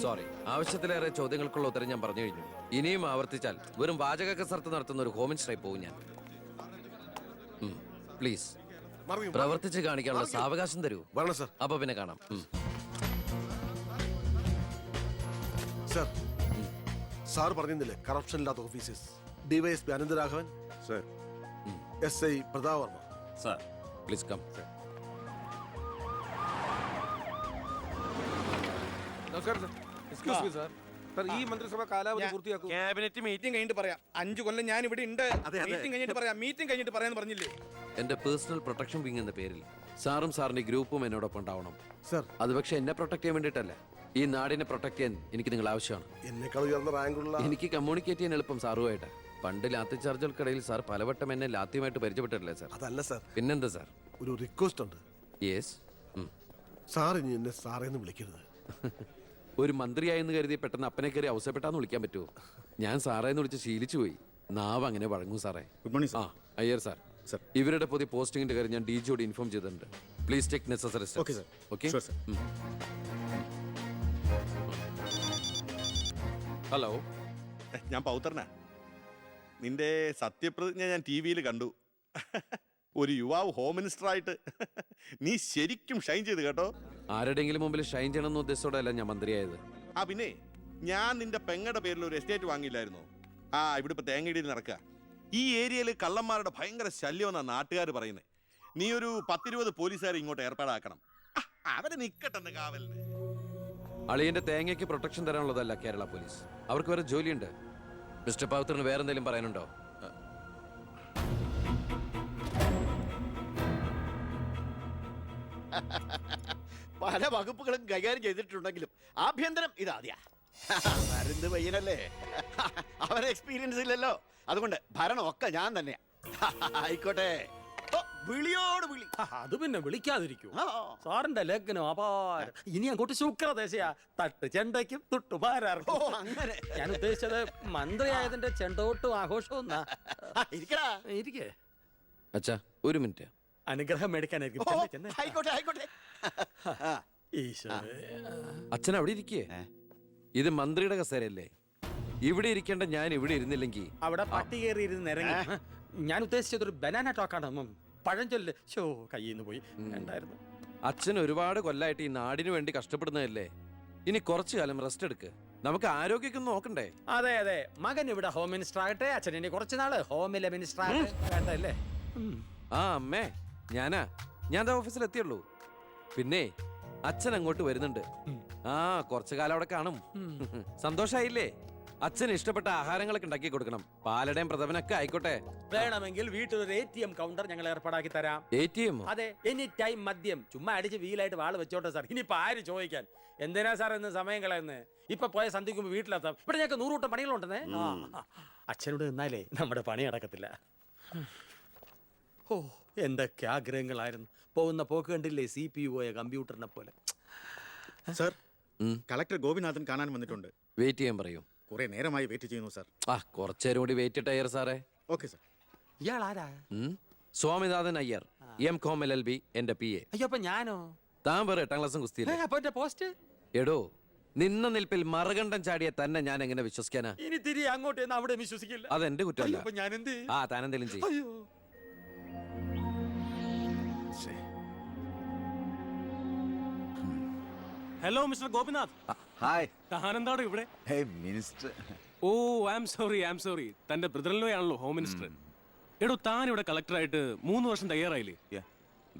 Sorry, ആവശ്യത്തിലേറെ ചോദ്യങ്ങൾക്കുള്ള ഉത്തരം ഞാൻ പറഞ്ഞു കഴിഞ്ഞു. ഇനിയും ആവർത്തിച്ചാൽ വെറും വാചക കസർത്ത് നടത്തുന്ന ഒരു ഹോം മിനിസ്റ്ററായി പോകും ഞാൻ. പ്ലീസ് പ്രവർത്തിച്ച് കാണിക്കാനുള്ള സാവകാശം തരൂ. അപ്പൊ പിന്നെ കാണാം. സർ, സാർ പറഞ്ഞില്ലേ കറപ്ഷൻ ഇല്ലാത്ത officers. DYSP Anantharaghavan sir, SI Prathap Varma sir. Please come. ഈ മന്ത്രിസഭ കാലാവധി പൂർത്തിയാക്കും. ക്യാബിനറ്റ് മീറ്റിംഗ് കഴിഞ്ഞിട്ട് പറയാം. 5 കൊല്ലം ഞാൻ ഇവിടെ ഉണ്ട്. മീറ്റിംഗ് കഴിഞ്ഞിട്ട് പറയാം. മീറ്റിംഗ് കഴിഞ്ഞിട്ട് പറയാന്ന് പറഞ്ഞില്ലേ? എന്റെ പേഴ്സണൽ പ്രൊട്ടക്ഷൻ വിങ് എന്ന പേരിൽ സാറും സാറിന്റെ ഗ്രൂപ്പും എന്നോടൊപ്പം ഉണ്ടാവണം സർ. അത് പക്ഷെ എന്നെ പ്രൊട്ടക്ട് ചെയ്യാൻ വേണ്ടിയിട്ടല്ല, ഈ നാടിനെ പ്രൊട്ടക്ട് ചെയ്യാൻ എനിക്ക് നിങ്ങൾ ആവശ്യമാണ്. എന്നെക്കാൾ ഉയർന്ന റാങ്കുള്ള എനിക്ക് കമ്മ്യൂണിക്കേറ്റ് ചെയ്യാൻ എളുപ്പം സാറുമായിട്ട്. പണ്ട് ലാത്തി ചാർജുകൾക്കിടയിൽ സാർ പലവട്ടം എന്നെ ലാത്തിയുമായിട്ട് പരിചയപ്പെട്ടിട്ടില്ലേ സാർ? അതല്ല സർ, പിന്നെന്താ സാർ? ഒരു റിക്വസ്റ്റ് ഉണ്ട്. യെസ്. സാർ ഇനി എന്നെ സാറേന്ന് വിളിക്കരുത്. ഒരു മന്ത്രിയായെന്ന് കരുതി പെട്ടെന്ന് അപ്പനെ കയറി അവസരപ്പെട്ടാന്ന് വിളിക്കാൻ പറ്റുമോ? ഞാൻ സാറേന്ന് വിളിച്ച് ശീലിച്ചു പോയി. നാവ് അങ്ങനെ വഴങ്ങും സാറേ. ഗുഡ് മോർണിംഗ് ആ അയ്യർ സാർ. ഇവരുടെ പുതിയ പോസ്റ്റിംഗിന്റെ കാര്യം ഞാൻ DGയോട് ഇൻഫോം ചെയ്തിട്ടുണ്ട്. Please take necessary steps. Okay sir. Okay sure sir. Hello, ഞാൻ പൗത്രനാ. നിന്റെ സത്യപ്രതിജ്ഞ ഞാൻ TV കണ്ടു. ഒരു യുവാവ് ഹോം മിനിസ്റ്റർ ആയിട്ട് നീ ശരിക്കും ഷൈൻ ചെയ്ത് കേട്ടോ. ആരുടെയെങ്കിലും മുമ്പിൽ ഷൈൻ ചെയ്യണമെന്ന ഉദ്ദേശത്തോടെയല്ല ഞാൻ മന്ത്രിയായത്. പിന്നെ ഞാൻ നിന്റെ പെങ്ങടെ പേരിൽ ഒരു എസ്റ്റേറ്റ് വാങ്ങിയില്ലായിരുന്നോ? ഇവിടെ ഇപ്പൊ തേങ്ങയിടിയിൽ നടക്കുക. ഈ ഏരിയയിൽ കള്ളന്മാരുടെ ഭയങ്കര ശല്യമെന്നാണ് നാട്ടുകാർ പറയുന്നത്. നീ ഒരു 10-20 പോലീസുകാരെ ഇങ്ങോട്ട് ഏർപ്പാടാക്കണം. അവര് നിക്കട്ടെന്ന് കാവലിന്. അളിയന്റെ തേങ്ങയ്ക്ക് പ്രൊട്ടക്ഷൻ തരാനുള്ളതല്ല കേരള പോലീസ്. അവർക്ക് വേറെ ജോലിയുണ്ട്. മിസ്റ്റർ പൗത്രന് വേറെ എന്തെങ്കിലും പറയാനുണ്ടോ? പല വകുപ്പുകളും കൈകാര്യം ചെയ്തിട്ടുണ്ടെങ്കിലും ആഭ്യന്തരം ഇതാദ്യ. മരുന്ന് പയ്യനല്ലേ, അവന് എക്സ്പീരിയൻസ് ഇല്ലല്ലോ. അതുകൊണ്ട് ഭരണമൊക്കെ ഞാൻ തന്നെയാ. ആയിക്കോട്ടെ, വിളിയോട് വിളി. അത് പിന്നെ വിളിക്കാതിരിക്കൂ. സാറിന്റെ ലഗ്നം അപാരം. ഇനി അങ്ങോട്ട് ശുക്രദേശയാ. തട്ട് ചെണ്ടയ്ക്കും തുട്ടുമാരാർക്കും. അങ്ങനെ ഞാൻ ഉദ്ദേശിച്ചത് മന്ത്രിയായതിന്റെ ചെണ്ടോട്ടും ആഘോഷവും. ഇരിക്കേ അച്ഛാ, ഒരു മിനിറ്റ്. അനുഗ്രഹം മേടിക്കാനായിരിക്കും. ആയിക്കോട്ടെ ആയിക്കോട്ടെ. അച്ഛൻ അവിടെ ഇരിക്കേ. ഇത് മന്ത്രിയുടെ കസേരയല്ലേ? ഇവിടെ ഇരിക്കേണ്ട ഞാൻ ഇവിടെ ഇരുന്നില്ലെങ്കിൽ അവിടെ പട്ടി കയറി ഇരുന്ന് ഇറങ്ങി. ഞാൻ ഉദ്ദേശിച്ചത് ഒരു ബനാന ടോക്കാണ്. പഴഞ്ചൊല്ല് ഷോ കയ്യിൽ നിന്ന് പോയി. ഉണ്ടായിരുന്നു. അച്ഛൻ ഒരുപാട് കൊല്ലായിട്ട് ഈ നാടിനു വേണ്ടി കഷ്ടപ്പെടുന്നതല്ലേ? ഇനി കുറച്ചു കാലം റെസ്റ്റ് എടുക്ക്. നമുക്ക് ആരോഗ്യമൊക്കെ നോക്കണ്ടേ? അതെ അതെ, മകൻ ഇവിടെ ഹോം മിനിസ്റ്റർ ആകട്ടെ. അച്ഛൻ ഇനി കുറച്ച് നാള് ഹോമിലെ മിനിസ്റ്റർ ആകട്ടെ. വേണ്ടല്ലേ? അമ്മേ, ഞാൻ ഓഫീസിൽ എത്തിയുള്ളൂ. പിന്നെ അച്ഛൻ അങ്ങോട്ട് വരുന്നുണ്ട്. കുറച്ചു കാലം അവിടെ കാണും. സന്തോഷായില്ലേ? അച്ഛന് ഇഷ്ടപ്പെട്ട ആഹാരങ്ങളൊക്കെ ഉണ്ടാക്കി കൊടുക്കണം. പാലടയും പ്രഥമനൊക്കെ ആയിക്കോട്ടെ. വേണമെങ്കിൽ വീട്ടിലൊരു ATM കൗണ്ടർ ഞങ്ങൾ ഏർപ്പാടാക്കി തരാം. ATM? അതെ, എനി ടൈം മദ്യം. ചുമ്മാ അടിച്ച് വീലായിട്ട് വാള് വെച്ചോട്ടെ സാർ. ഇനിയിപ്പോ ആര് ചോദിക്കാൻ? എന്തിനാ സാർ എന്ന് സമയം കളയുന്നേ? ഇപ്പൊ പോയ സന്ധിക്കുമ്പോ വീട്ടിലെത്താം. ഇവിടെ ഞങ്ങൾക്ക് 100 കൂട്ടം പണികളുണ്ടെന്നേ. അച്ഛനോട് നിന്നാലേ നമ്മുടെ പണി നടക്കത്തില്ല. ഓ, എന്തൊക്കെ ആഗ്രഹങ്ങളായിരുന്നു. പോകുന്ന പോക്ക് കണ്ടില്ലേ? CPU പോയ കമ്പ്യൂട്ടറിനെ പോലെ. സർ, കളക്ടർ ഗോപിനാഥൻ കാണാൻ വന്നിട്ടുണ്ട്. വെയിറ്റ് ചെയ്യാൻ പറയൂ. കുറെ നേരമായി വെയിറ്റ് ചെയ്യുന്നു സർ. കുറച്ചേരം കൂടി വെയിറ്റ് ടയർ സാറേ. Okay sir. ഇയാൾ ആരാ? സ്വാമിനാഥൻ അയ്യർ, M.Com LLB, എന്റെ PA. അയ്യോ, അപ്പൊ ഞാനോ? താൻ വേറെ 8ാം ക്ലാസ്സും കുസ്തിയില്ല. അപ്പൊ എന്റെ പോസ്റ്റ്? എടോ, നിന്ന നിൽപ്പിൽ മറുകണ്ഠം ചാടിയ തന്നെ ഞാൻ എങ്ങനെ വിശ്വസിക്കാനാ? ഇനി തിരി അങ്ങോട്ട് അവിടെ വിശ്വസിക്കില്ല. അതെന്റെ കുറ്റമല്ല. ഞാൻ എന്ത്? താനെന്തെങ്കിലും ചെയ്യും. അയ്യോ, ഹലോ മിസ്റ്റർ ഗോപിനാഥ്. ഹായ്. താനെന്താണ് ഇവിടെ? Minister. Oh, I am sorry. തന്റെ ബ്രദറിലോ ആണല്ലോ ഹോം മിനിസ്റ്റർ. എടോ, താൻ ഇവിടെ കളക്ടറായിട്ട് 3 വർഷം തയ്യാറായില്ലേ?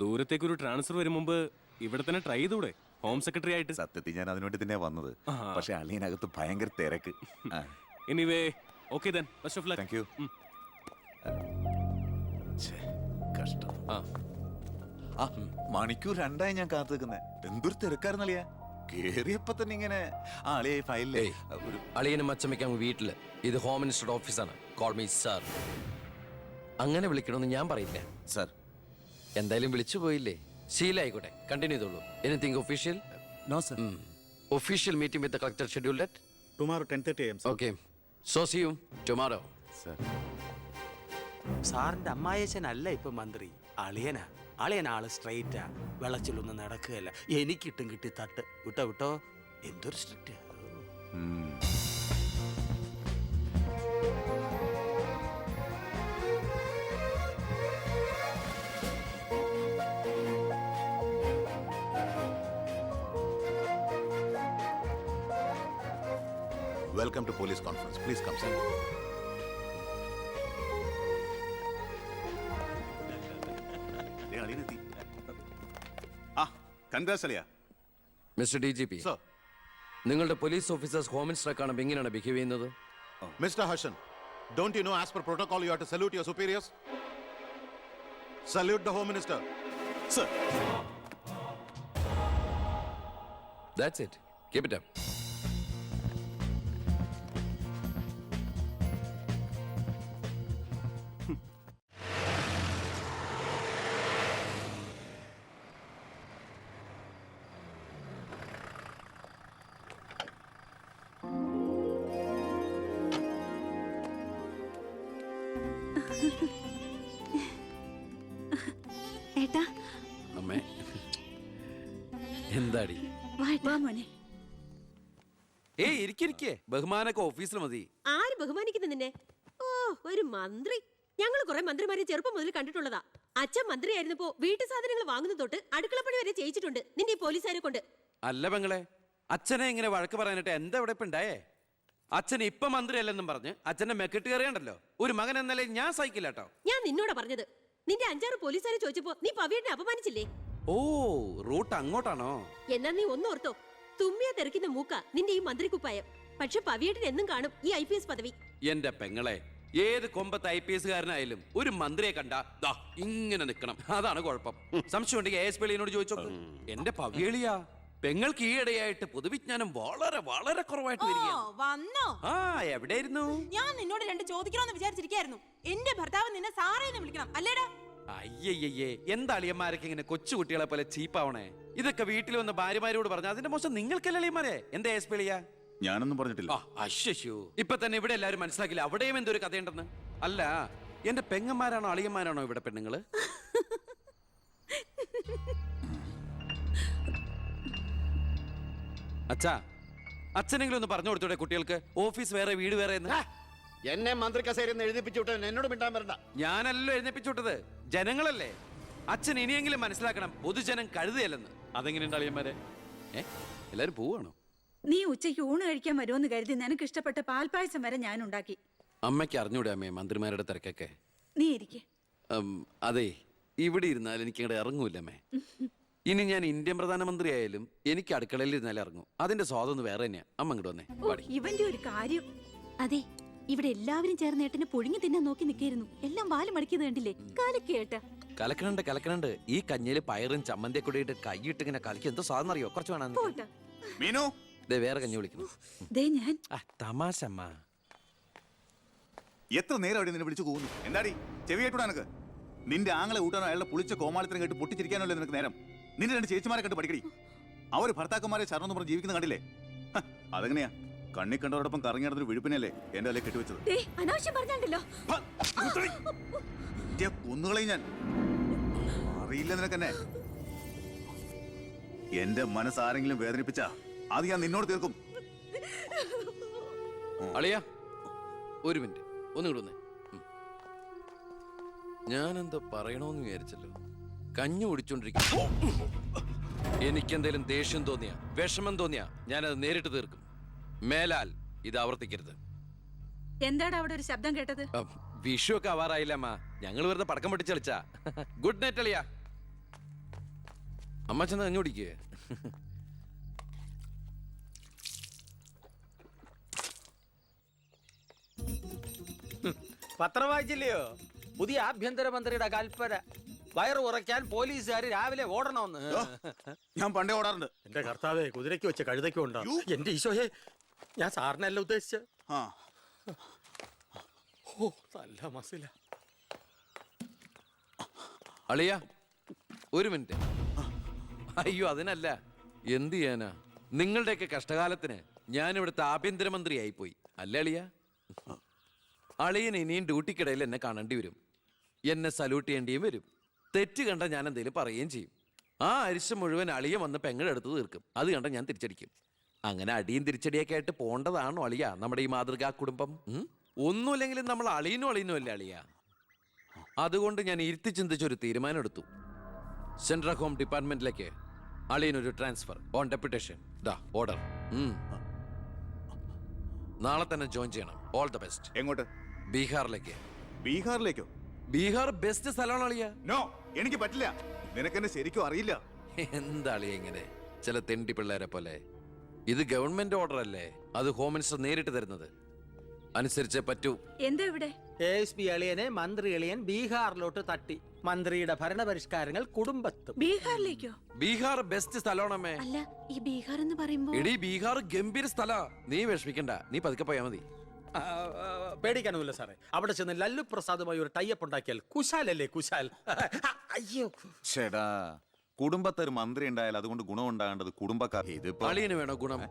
ദൂരത്തേക്ക് ഒരു ട്രാൻസ്ഫർ വരും മുമ്പ് ഇവിടെ തന്നെ ട്രൈ ചെയ്തൂടെ ഹോം സെക്രട്ടറി ആയിട്ട്? സത്യത്തിൽ ഞാൻ അതിനുവേണ്ടി തന്നെ വന്നത്. പക്ഷെ അളിയനകത്ത് ഭയങ്കര തിരക്ക്. Anyway, okay then, best of luck. Thank you. കഷ്ടം. മണിക്കൂർ 2 ഞാൻ കാത്തു നിൽക്കുന്നത്. എന്തൊരു തിരക്കായിരുന്നളിയാ. കേറിയപ്പോ തന്നെ ഇങ്ങനെ ഫയലിലേ അളിയനും അച്ചമ്മയ്ക്കും വീട്ടില്. ഇത് ഹോം മിനിസ്റ്ററുടെ ഓഫീസാണ്. Call me sir. അങ്ങനെ വിളിക്കണമെന്ന് ഞാൻ പറയില്ല സർ. എന്തായാലും വിളിച്ചു പോയില്ലേ, ശീലായിക്കോട്ടെ. കണ്ടിന്യൂ ചെയ്തോളൂ. Anything official? No sir. Official meeting with the collector scheduled at tomorrow 10:30 AM. Okay, so see you tomorrow. Sir, സാറിന്റെ അമ്മായച്ചനല്ല ഇപ്പൊ മന്ത്രി, അളിയനാ. അളിയനാള് സ്ട്രെയിറ്റാ, വെള്ളച്ചിലൊന്നും നടക്കുകയല്ല. എനിക്കിട്ടും കിട്ടി തട്ട്. വിട്ടോ എന്തൊരു strict. Welcome to police conference. Please come sir. ആ കൺഗ്രാറ്റ്സ് അളിയ. Mister DGP, sir. നിങ്ങളുടെ പോലീസ് ഓഫീസേഴ്സ് ഹോം മിനിസ്റ്ററെ കാണുമ്പോൾ എങ്ങനെയാണ് ബിഹേവ് ചെയ്യുന്നത്? Mr. Harshan, don't you know as per protocol you have to salute your superiors? Salute the Home Minister. Sir. That's it. Keep it up. ഏട്ടാ അമ്മേ, എന്താടി? വാ മോനെ. ഏയ് ഇരിക്കിരിക്കേ, ബഹുമാനൊക്കെ ഓഫീസിൽ മതി. ആര് ബഹുമാനിക്കുന്നു നിന്നെ? ഓ, ഒരു മന്ത്രി. ഞങ്ങൾ കുറെ മന്ത്രിമാരെ ചെറുപ്പം മുതൽ കണ്ടിട്ടുള്ളതാ. അച്ഛൻ മന്ത്രിയായിരുന്നപ്പോ വീട്ടു സാധനങ്ങൾ വാങ്ങുന്ന തൊട്ട് അടുക്കളപ്പണി വരെ ചെയ്യിച്ചിട്ടുണ്ട് നിന്റെ ഈ പോലീസുകാരെ കൊണ്ട്. അല്ല പെങ്ങളെ, അച്ഛനെ ഇങ്ങനെ വഴക്ക് പറയാനിട്ട് എന്താ ഇവിടെ ഇപ്പൊ ഉണ്ടായേ? അച്ഛൻ ഇപ്പൊ മന്ത്രിയല്ലെന്നും പറഞ്ഞ് അച്ഛന്റെ മെക്കിട്ട് കയറിയണ്ടല്ലോ. ഒരു മകൻ എന്നല്ലേ ഞാൻ സഹിക്കില്ല കേട്ടോ. ഞാൻ നിന്നോടാ പറഞ്ഞത്. നിന്റെ 5-6 പോലീസുകാരെ ചോദിച്ചപ്പോ നീ പവിയേട്ടനെ അപമാനിച്ചില്ലേ? ഓ, റൂട്ട് അങ്ങോട്ടാണോ? എന്നാ നീ ഒന്നോർത്തോ, തുമ്മിയാ തെറിക്കുന്ന മൂക്ക നിന്റെ ഈ മന്ത്രിക്കുപ്പായം. പക്ഷെ പവിയേട്ടൻ എന്നും കാണും ഈ IPS പദവി. എന്റെ പെങ്ങളെ, ഏത് കൊമ്പത്ത് IPS കാരനായാലും ഒരു മന്ത്രിയെ കണ്ടാ ദാ ഇങ്ങനെ നിക്കണം. അതാണ് കുഴപ്പം. സംശയം ഉണ്ടെങ്കിൽ ASP എളിയനോട് ചോദിച്ചോക്ക്. എന്റെ പവിയളിയാ, പെങ്ങൾക്ക് ഈയിടെയായിട്ട് പൊതുവിജ്ഞാനം വളരെ വളരെ കുറവായിട്ട് വരികയാണ്. വന്നോ? ആ, എവിടെയായിരുന്നു? ഞാൻ നിന്നോട് 2 ചോദിക്കണമെന്ന് വിചാരിച്ചിരിക്കായിരുന്നു. എന്റെ ഭർത്താവ് നിന്നെ സാറേന്ന് വിളിക്കണം അല്ലേടാ? അയ്യയ്യേ, എന്താ അളിയന്മാരൊക്കെ ഇങ്ങനെ കൊച്ചു കുട്ടികളെ പോലെ ചീപ്പാവണേ? ഇതൊക്കെ വീട്ടിൽ വന്ന ഭാര്യമാരോട് പറഞ്ഞ അതിന്റെ മോശം നിങ്ങൾക്കല്ലേ അളിയന്മാരെ? എന്താ ASP എളിയാ? ഞാനൊന്നും പറഞ്ഞിട്ടില്ല. അശ്ശോ, ഇപ്പൊ തന്നെ ഇവിടെ എല്ലാവരും മനസ്സിലാക്കില്ല അവിടെയും എന്തൊരു കഥയുണ്ടെന്ന്. അല്ല, എന്റെ പെങ്ങന്മാരാണോ അളിയന്മാരാണോ ഇവിടെ പെണ്ണുങ്ങള്? അച്ഛാ, അച്ഛനെങ്കിലും ഒന്ന് പറഞ്ഞു കൊടുത്തൂടെ കുട്ടികൾക്ക് ഓഫീസ് വേറെ വീട് വേറെ എന്ന്? എന്നെ മന്ത്രി കസേരന്ന് എഴുതിപ്പിച്ചു വിട്ടവൻ എന്നോട് മിണ്ടാൻ വരണ്ട. ഞാനല്ലോ എഴുന്നേപ്പിച്ചു വിട്ടത്, ജനങ്ങളല്ലേ. അച്ഛൻ ഇനിയെങ്കിലും മനസ്സിലാക്കണം, പൊതുജനം കഴുതയല്ലെന്ന്. അതെങ്ങനെയുണ്ട് അളിയന്മാരെ? എല്ലാരും പോവാണോ? നീ ഉച്ചയ്ക്ക് ഊണ് കഴിക്കാൻ വരുമെന്ന് കരുതി നിനക്ക് ഇഷ്ടപ്പെട്ട പാൽപ്പായസം വരെ ഞാൻ ഉണ്ടാക്കി. അമ്മയ്ക്ക് അറിഞ്ഞൂടെ അമ്മേ മന്ത്രിമാരുടെ തിരക്കൊക്കെ? നീ ഇരിക്കെ. അതെ, ഇവിടെ ഇരുന്നാൽ എനിക്ക് ഇങ്ങോട്ട് ഇറങ്ങൂല്ലമ്മേ. ഇനി ഞാൻ ഇന്ത്യൻ പ്രധാനമന്ത്രി ആയാലും എനിക്ക് അടുക്കളയിൽ ഇരുന്നാലും ഇറങ്ങും. അതിന്റെ സ്വാദം വേറെ തന്നെയാ. അമ്മ ഇങ്ങോട്ട് വന്നേ. പാടി. ഇവന്റെ ഒരു കാര്യം. അതെ, ഇവിടെ എല്ലാവരും ചേർന്ന് ഏട്ടനെ പൊഴിഞ്ഞു തിന്നാൻ നോക്കി നിൽക്കായിരുന്നു. എല്ലാം വാല് മടക്കിയത് കണ്ടില്ലേ? കാലക്കേട്ട കലക്കണുണ്ട്. ഈ കഞ്ഞില് പയറും ചമ്മന്തിയെ കൂടിയിട്ട് കൈയിട്ട് ഇങ്ങനെ കലക്കി എന്തോ സാധനം അറിയോ? കുറച്ച് വേണം. പോട്ടെ. മീനു, വേറെ കഞ്ഞി വിളിക്കുന്നു. ദേ ഞാൻ തമാശ അമ്മ. എത്ര നേരം അവിടെ നിന്നെ വിളിച്ചു പോകുന്നു? എന്താടി ചെവി കേട്ടൂടാ നിനക്ക്? നിന്റെ ആങ്ങളെ കൂട്ടാനോ അയാളുടെ പുളിച്ച കോമാളിത്തരം കേട്ട് പൊട്ടിച്ചിരിക്കാനല്ലേ നിനക്ക് നേരം? നിന്റെ 2 ചേച്ചിമാരെ കണ്ട് പഠിക്കടി. അവര് ഭർത്താക്കന്മാരെ ശരണം പറഞ്ഞ് ജീവിക്കുന്ന കണ്ടില്ലേ? അതെങ്ങനെയാ? കണ്ണി കണ്ടവരോടൊപ്പം കറങ്ങി നടന്നൊരു വിഴുപ്പിനല്ലേ എന്റെ അല്ലെ കെട്ടിവെച്ചത്? അനാവശ്യം പറഞ്ഞാണ്ടല്ലോ. കുന്നുകളെയും ഞാൻ അറിയില്ല നിനക്കെന്നെ. എന്റെ മനസ്സാരെങ്കിലും വേദനിപ്പിച്ചാ അത് ഞാൻ നിന്നോട് തീർക്കും. അളിയ, ഒരു മിനിറ്റ് ഒന്നുകൂടെ വന്നേ. ഞാനെന്തോ പറയണോന്ന് വിചാരിച്ചല്ലോ. കഞ്ഞി കുടിച്ചോണ്ടിരിക്കും. എനിക്കെന്തേലും ദേഷ്യം തോന്നിയാ, വിഷമം തോന്നിയാ ഞാനത് നേരിട്ട് തീർക്കും. മേലാൽ ഇത് ആവർത്തിക്കരുത്. എന്താടാ അവിടെ ഒരു ശബ്ദം കേട്ടത്? വിഷു ഒക്കെ ആവാറായില്ല അമ്മ. ഞങ്ങൾ വെറുതെ പടക്കം പൊട്ടിച്ച് കളിച്ചാ. ഗുഡ് നൈറ്റ് അളിയ. അമ്മ ചെന്ന് കഞ്ഞി കുടിക്കേ. പത്രം വായിച്ചില്ലയോ? പുതിയ ആഭ്യന്തരമന്ത്രിയുടെ കൽപ്പന. വയറ് കുറയ്ക്കാൻ പോലീസുകാർ രാവിലെ ഓടണമെന്ന്. ഞാൻ പണ്ടേ ഓടാറുണ്ട്. എന്റെ കർത്താവേ, കുതിരയ്ക്ക് വെച്ച കഴുതയ്ക്കും ഉണ്ടോ? എന്റെ ഈശോയെ, ഞാൻ സാറിനല്ല ഉദ്ദേശിച്ച. ഓ, നല്ല മസില. അളിയ, ഒരു മിനിറ്റ്. അയ്യോ, അതിനല്ല. എന്ത് ചെയ്യാനാ? നിങ്ങളുടെയൊക്കെ കഷ്ടകാലത്തിന് ഞാൻ ഇവിടുത്തെ ആഭ്യന്തരമന്ത്രി ആയിപ്പോയി. അല്ലേ അളിയ? അളിയൻ ഇനിയും ഡ്യൂട്ടിക്കിടയിൽ എന്നെ കാണേണ്ടി വരും. എന്നെ സല്യൂട്ട് ചെയ്യേണ്ടിയും വരും. തെറ്റ് കണ്ട ഞാൻ എന്തെങ്കിലും പറയുകയും ചെയ്യും. ആ അരിശം മുഴുവൻ അളിയൻ വന്ന് പെങ്ങളെടുത്ത് തീർക്കും. അത് കണ്ട ഞാൻ തിരിച്ചടിക്കും. അങ്ങനെ അടിയും തിരിച്ചടിയൊക്കെ ആയിട്ട് പോണ്ടതാണോ അളിയ നമ്മുടെ ഈ മാതൃകാ കുടുംബം? ഒന്നുമില്ലെങ്കിലും നമ്മൾ അളിയനും അല്ലേ അളിയ. അതുകൊണ്ട് ഞാൻ ഇരുത്തി ചിന്തിച്ചൊരു തീരുമാനം എടുത്തു. സെൻട്രൽ ഹോം ഡിപ്പാർട്ട്മെന്റിലേക്ക് അളിയനൊരു ട്രാൻസ്ഫർ ഓൺ ഡെപ്യൂട്ടേഷൻ. ദാ ഓർഡർ. നാളെ തന്നെ ജോയിൻ ചെയ്യണം. All the best. എങ്ങോട്ട്? ബീഹാറിലേക്ക്. ബീഹാറിലേക്കോ? ബീഹാർ ബെസ്റ്റ് സ്ഥലമാണ് അളിയ. നോ, എനിക്ക് പറ്റില്ല. നിനക്കെന്നെ ശരിക്കും അറിയില്ല. എന്താ അളിയ ഇങ്ങനെ ചില തെണ്ടി പിള്ളേരെ പോലെ? ഇത് ഗവൺമെന്റ് ഓർഡർ അല്ലേ, അത് ഹോം മിനിസ്റ്റർ നേരിട്ട് തരുന്നത്. അനുസരിച്ചേ പറ്റൂ. എന്താ ഇവിടെ? ASP അളിയനെ മന്ത്രി അളിയൻ ബീഹാറിലോട്ട് തട്ടി. മന്ത്രിയുടെ ഭരണപരിഷ്കാരങ്ങൾ കുടുംബത്തും. ബീഹാറിലേക്കോ? ബീഹാർ ബെസ്റ്റ് സ്ഥലമാണമ്മേ. അല്ല, ഈ ബീഹാർ എന്ന് പറയുമ്പോ എടി ബീഹാർ ഗംഭീര സ്ഥല. നീ വിഷമിക്കണ്ട, നീ പതുക്കെ പോയാ മതി. പേടിക്കാനൊന്നുമില്ല സാറേ. അവിടെ ചെന്ന് ലല്ലു പ്രസാദുമായി ഒരു ടൈപ്പ് ഉണ്ടാക്കിയാൽ കുശാലല്ലേ കുശാൽ. അയ്യോ ചേടാ, കുടുംബത്തൊരു മന്ത്രി ഉണ്ടായാൽ അതുകൊണ്ട് ഗുണം ഉണ്ടാകേണ്ടത് കുടുംബക്കാർ. ഇതിപ്പോ അളിയന് വേണോ ഗുണം?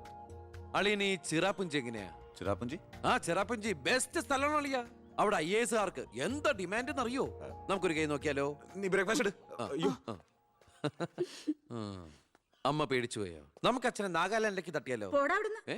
അളിയന് ഈ ചിറാപ്പുഞ്ചി എങ്ങനെയാ? ചിറാപ്പുഞ്ചി? ആ ചിറാപ്പുഞ്ചി ബെസ്റ്റ് സ്ഥലമാണ് അളിയ. അവിടെ IAS കാർക്ക് എന്താ ഡിമാൻഡ് എന്നറിയോ? നമുക്കൊരു കൈ നോക്കിയാലോ? നീ ബ്രേക്ക്ഫാസ്റ്റ് അമ്മ പേടിച്ചു പോയോ? നമുക്ക് അച്ഛനെ നാഗാലാൻഡിലേക്ക് തട്ടിയാലോ? പോടാ അവിടുന്ന്. ഏ